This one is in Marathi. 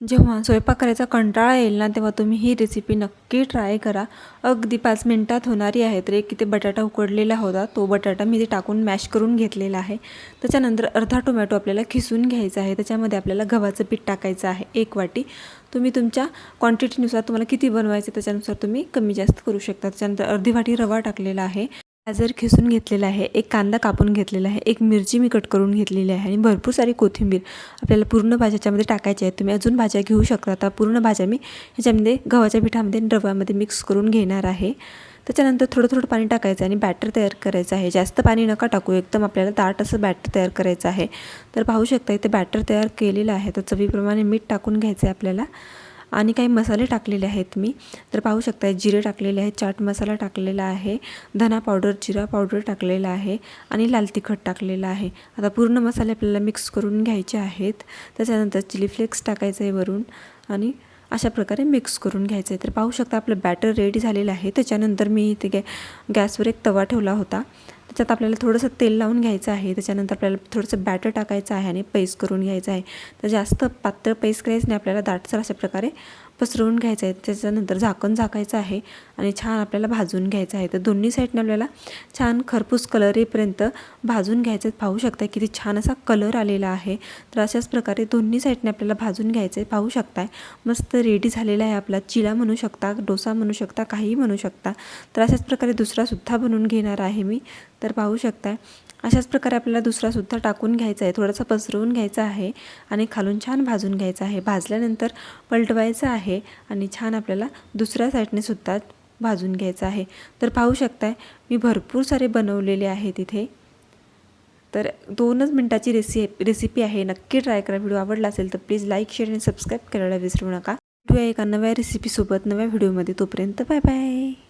जेव्हा स्वयंपाक करायचा कंटाळा येईल ना, तेव्हा तुम्ही ही रेसिपी नक्की ट्राय करा. अगदी 5 मिनिटात होणारी आहे. तर एक इथे बटाटा उकडलेला होता, तो बटाटा मी ते टाकून मॅश करून घेतलेला आहे. त्याच्यानंतर अर्धा टोमॅटो आपल्याला खिसून घ्यायचा आहे. त्याच्यामध्ये आपल्याला गव्हाचं पीठ टाकायचं आहे 1 वाटी. तुम्ही तुमच्या क्वांटिटीनुसार तुम्हाला किती बनवायचे त्याच्यानुसार तुम्ही कमी जास्त करू शकता. त्याच्यानंतर अर्धी वाटी रवा टाकलेला आहे. गाजर खिसून घेतलेला आहे, एक कांदा कापून घेतलेला आहे, एक मिरची मी कट करून घेतलेली आहे आणि भरपूर सारी कोथिंबीर आपल्याला पूर्ण भाज्या याच्यामध्ये टाकायच्या आहेत. तुम्ही अजून भाज्या घेऊ शकता. आता पूर्ण भाज्या मी ह्याच्यामध्ये गव्हाच्या पिठामध्ये आणि रव्यामध्ये मिक्स करून घेणार आहे. त्याच्यानंतर थोडं थोडं पाणी टाकायचं आणि बॅटर तयार करायचं आहे. जास्त पाणी नका टाकू, एकदम आपल्याला दाट असं बॅटर तयार करायचं आहे. तर पाहू शकता इथे बॅटर तयार केलेलं आहे. तर चवीप्रमाणे मीठ टाकून घ्यायचं आहे आपल्याला आणि काही मसाले टाकलेले आहेत मी. तर पाहू शकता जिरे टाकलेले आहेत, चाट मसाला टाकलेला आहे, धना पावडर, जिरा पावडर टाकलेला आहे आणि लाल तिखट टाकलेलं आहे. आता पूर्ण मसाले आपल्याला मिक्स करून घ्यायचे आहेत. त्याच्यानंतर चिली फ्लेक्स टाकायचं आहे वरून आणि अशा प्रकारे मिक्स करून घ्यायचं आहे. तर पाहू शकता आपलं बॅटर रेडी झालेलं आहे. त्याच्यानंतर मी इथे गॅसवर एक तवा ठेवला होता. त्याच्यात आपल्याला थोडंसं तेल लावून घ्यायचं आहे. त्याच्यानंतर आपल्याला थोडंसं बॅटर टाकायचं आहे आणि पेस्ट करून घ्यायचं आहे. तर जास्त पातळ पेस्ट करायचं नाही, आपल्याला दाटसर अशा प्रकारे पसरवून घ्यायचं आहे. त्याच्यानंतर झाकण झाकायचं आहे आणि छान आपल्याला भाजून घ्यायचं आहे. तर दोन्ही साईडने आपल्याला छान खरपूस कलर येईपर्यंत भाजून घ्यायचं आहे. पाहू शकता किती छान असा कलर आलेला आहे. तर अशाच प्रकारे दोन्ही साईडने आपल्याला भाजून घ्यायचं आहे. पाहू शकताय मस्त रेडी झालेला आहे आपला. चिला म्हणू शकता, डोसा म्हणू शकता, काहीही म्हणू शकता. तर अशाच प्रकारे दुसरासुद्धा बनवून घेणार आहे मी. तर पाहू शकताय अशाच प्रकारे आपल्याला दुसरासुद्धा टाकून घ्यायचा आहे. थोडासा पसरवून घ्यायचा आहे आणि खालून छान भाजून घ्यायचा आहे. भाजल्यानंतर पलटवायचं आहे आणि छान आपल्याला दुसऱ्या साईडने सुद्धा भाजून घ्यायचं आहे. तर पाहू शकताय मी भरपूर सारे बनवलेले आहेत इथे. तर 2च मिनिटाची रेसिपी आहे. नक्की ट्राय करा. व्हिडिओ आवडला असेल तर प्लीज लाईक, शेअर आणि सबस्क्राईब करायला विसरू नका. भेटूया एका नव्या रेसिपीसोबत नव्या व्हिडिओमध्ये. तोपर्यंत बाय बाय.